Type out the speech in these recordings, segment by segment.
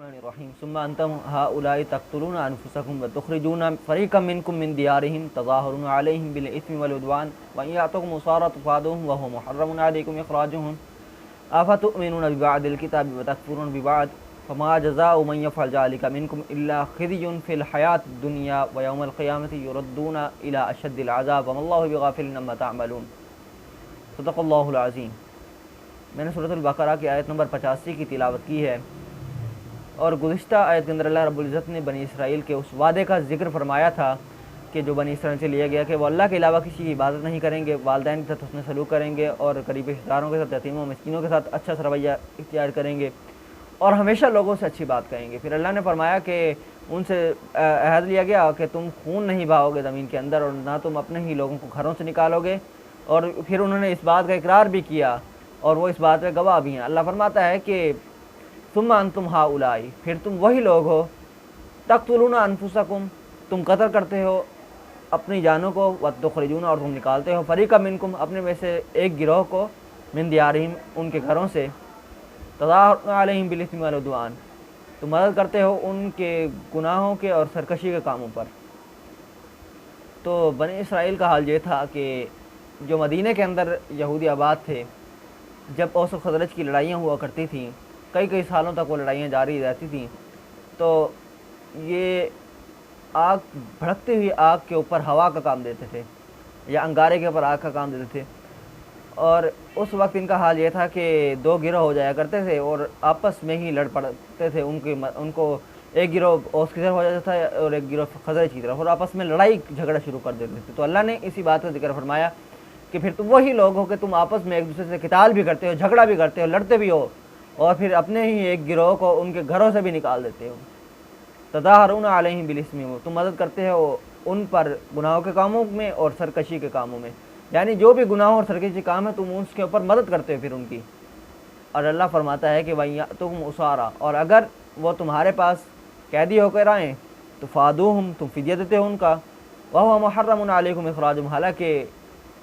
الرحیم ثم انتم هؤلاء تقتلون انفسکم وتخرجون فریقا منکم من دیارہم تظاہرون علیہم بالاثم والعدوان وان یأتوکم اسارى تفادوهم وهو محرم علیکم اخراجهم افتؤمنون ببعض الکتاب وتکفرون ببعض فما جزاء من يفعل ذلك منكم الا خزي في الحیاة الدنیا ویوم القیامة يردون الى اشد العذاب وما اللہ بغافل عما تعملون۔ صدق اللہ العظیم۔ میں نے سورۃ البقرہ کی آیت نمبر 85 کی تلاوت کی ہے، اور گزشتہ آیت کے اندر اللہ رب العزت نے بنی اسرائیل کے اس وعدے کا ذکر فرمایا تھا کہ جو بنی اسرائیل سے لیا گیا کہ وہ اللہ کے علاوہ کسی کی عبادت نہیں کریں گے، والدین کے ساتھ حسن سلوک کریں گے، اور قریبی رشتہ داروں کے ساتھ، یتیموں مسکینوں کے ساتھ اچھا رویہ اختیار کریں گے، اور ہمیشہ لوگوں سے اچھی بات کہیں گے۔ پھر اللہ نے فرمایا کہ ان سے عہد لیا گیا کہ تم خون نہیں بہاؤ گے زمین کے اندر، اور نہ تم اپنے ہی لوگوں کو گھروں سے نکالو گے، اور پھر انہوں نے اس بات کا اقرار بھی کیا اور وہ اس بات پہ گواہ بھی ہیں۔ اللہ فرماتا ہے کہ ثم انتم ہؤلاء، پھر تم وہی لوگ ہو، تقتلون انفسکم، تم قتل کرتے ہو اپنی جانوں کو، وتخرجون، اور تم نکالتے ہو فریقا منکم، اپنے میں سے ایک گروہ کو، من دیارہم، ان کے گھروں سے، تظاہرون علیہم بالاثم والعدوان، تم مدد کرتے ہو ان کے گناہوں کے اور سرکشی کے کاموں پر۔ تو بنی اسرائیل کا حال یہ تھا کہ جو مدینہ کے اندر یہودی آباد تھے، جب اوس و خزرج کی لڑائیاں ہوا کرتی تھیں، کئی سالوں تک وہ لڑائیاں جاری رہتی تھیں، تو یہ آگ، بھڑکتی ہوئی آگ کے اوپر ہوا کا کام دیتے تھے، یا انگارے کے اوپر آگ کا کام دیتے تھے، اور اس وقت ان کا حال یہ تھا کہ دو گروہ ہو جایا کرتے تھے اور آپس میں ہی لڑ پڑتے تھے، ان کو ایک گروہ اوس کی طرف ہو جاتا تھا اور ایک گروہ خزرج کی طرف، اور آپس میں لڑائی جھگڑا شروع کر دیتے تھے۔ تو اللہ نے اسی بات کا ذکر فرمایا کہ پھر تم وہی لوگ ہو کہ تم آپس میں ایک دوسرے سے قتال بھی کرتے ہو، جھگڑا بھی کرتے ہو، لڑتے بھی ہو، اور پھر اپنے ہی ایک گروہ کو ان کے گھروں سے بھی نکال دیتے ہو۔ تظاہرون علیہم بالاثم، تم مدد کرتے ہو ان پر گناہوں کے کاموں میں اور سرکشی کے کاموں میں، یعنی جو بھی گناہوں اور سرکشی کے کام ہے تم اس کے اوپر مدد کرتے ہو پھر ان کی۔ اور اللہ فرماتا ہے کہ وَإِن يَأْتُكُمْ أُسَارَىٰ، اور اگر وہ تمہارے پاس قیدی ہو کر آئیں تو فادوہم، تم فدیہ دیتے ہو ان کا، وَهُوَ مُحَرَّمٌ عَلَيْكُمْ إِخْرَاجُهُمْ، حالانکہ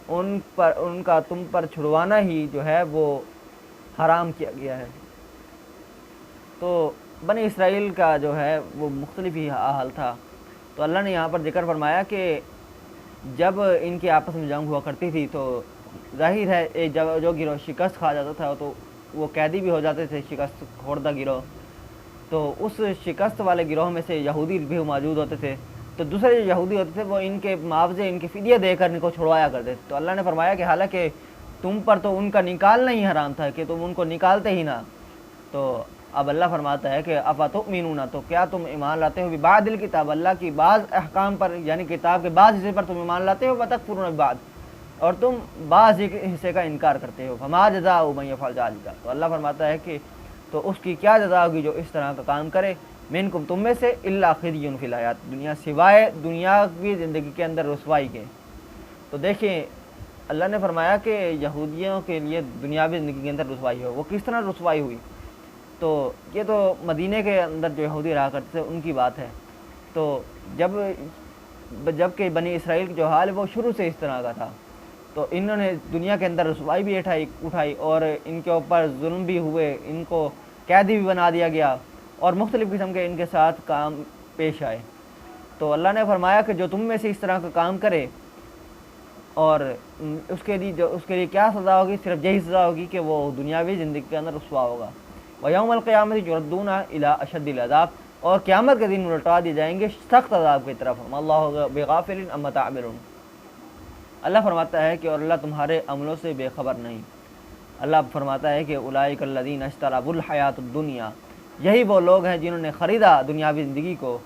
ان کا تم پر چھڑوانا ہی جو ہے وہ حرام کیا گیا ہے۔ تو بنی اسرائیل کا جو ہے وہ مختلف ہی حال تھا۔ تو اللہ نے یہاں پر ذکر فرمایا کہ جب ان کے آپس میں جنگ ہوا کرتی تھی تو ظاہر ہے جو گروہ شکست کھا جاتا تھا تو وہ قیدی بھی ہو جاتے تھے، شکست خوردہ گروہ، تو اس شکست والے گروہ میں سے یہودی بھی موجود ہوتے تھے، تو دوسرے جو یہودی ہوتے تھے وہ ان کے معاوضے، ان کی فدیہ دے کر ان کو چھڑوایا کرتے تھے۔ تو اللہ نے فرمایا کہ حالانکہ تم پر تو ان کا نکالنا ہی حرام تھا کہ تم ان کو نکالتے ہی نہ، تو اب اللہ فرماتا ہے کہ افتؤمنون، تو کیا تم ایمان لاتے ہو ببعض الکتاب، اللہ کی بعض احکام پر، یعنی کتاب کے بعض حصے پر تم ایمان لاتے ہو، وتکفرون ببعض، اور تم بعض حصے کا انکار کرتے ہو، فما جزاء من یفعل ذلک، تو اللہ فرماتا ہے کہ تو اس کی کیا جزا ہوگی جو اس طرح کا کام کرے، منکم، تم میں سے، الا خزی فی الحیات دنیا، سوائے دنیاوی زندگی کے اندر رسوائی کے۔ تو دیکھیں اللہ نے فرمایا کہ یہودیوں کے لیے دنیاوی زندگی کے اندر رسوائی ہو، وہ کس طرح رسوائی ہوئی؟ تو یہ تو مدینہ کے اندر جو یہودی رہا کرتے تھے ان کی بات ہے۔ تو جب کہ بنی اسرائیل کی جو حال ہے وہ شروع سے اس طرح کا تھا، تو انہوں نے دنیا کے اندر رسوائی بھی اٹھائی اور ان کے اوپر ظلم بھی ہوئے، ان کو قیدی بھی بنا دیا گیا، اور مختلف قسم کے ان کے ساتھ کام پیش آئے۔ تو اللہ نے فرمایا کہ جو تم میں سے اس طرح کا کام کرے، اور اس کے لیے کیا سزا ہوگی؟ صرف یہی سزا ہوگی کہ وہ دنیاوی زندگی کے اندر رسوا ہوگا۔ وَيَوْمَ الْقِيَامَةِ يُرَدُّونَ إِلَىٰ أَشَدِّ الْعَذَابِ، اور قیامت کے دن لوٹا دیے جائیں گے سخت عذاب کی طرف۔ وَمَا اللَّهُ بِغَافِلٍ عَمَّا تَعْمَلُونَ، اللہ فرماتا ہے کہ اور اللہ تمہارے عملوں سے بے خبر نہیں۔ اللہ فرماتا ہے کہ اولئک الذین اشتروا الحیاۃ الدنیا، یہی وہ لوگ ہیں جنہوں نے خریدا دنیاوی زندگی کو،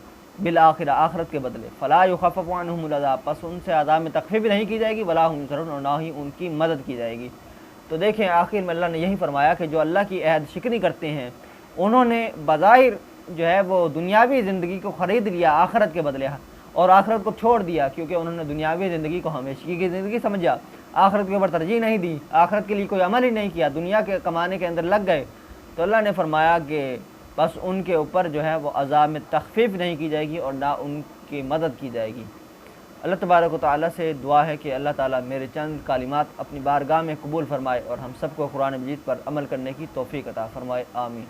بالآخرہ، آخرت کے بدلے، فلا یخفف عنہم العذاب، پس ان سے عذاب میں تخفیف نہیں کی جائے گی، ولا هم ینصرون، اور نہ ہی ان کی مدد کی جائے گی۔ تو دیکھیں آخر میں اللہ نے یہی فرمایا کہ جو اللہ کی عہد شکنی کرتے ہیں انہوں نے بظاہر جو ہے وہ دنیاوی زندگی کو خرید لیا آخرت کے بدلے، اور آخرت کو چھوڑ دیا، کیونکہ انہوں نے دنیاوی زندگی کو ہمیشگی کی زندگی سمجھا، آخرت کے اوپر ترجیح نہیں دی، آخرت کے لیے کوئی عمل ہی نہیں کیا، دنیا کے کمانے کے اندر لگ گئے۔ تو اللہ نے فرمایا کہ بس ان کے اوپر جو ہے وہ عذاب میں تخفیف نہیں کی جائے گی اور نہ ان کی مدد کی جائے گی۔ اللہ تبارک و تعالیٰ سے دعا ہے کہ اللہ تعالیٰ میرے چند کلمات اپنی بارگاہ میں قبول فرمائے اور ہم سب کو قرآن مجید پر عمل کرنے کی توفیق عطا فرمائے، آمین۔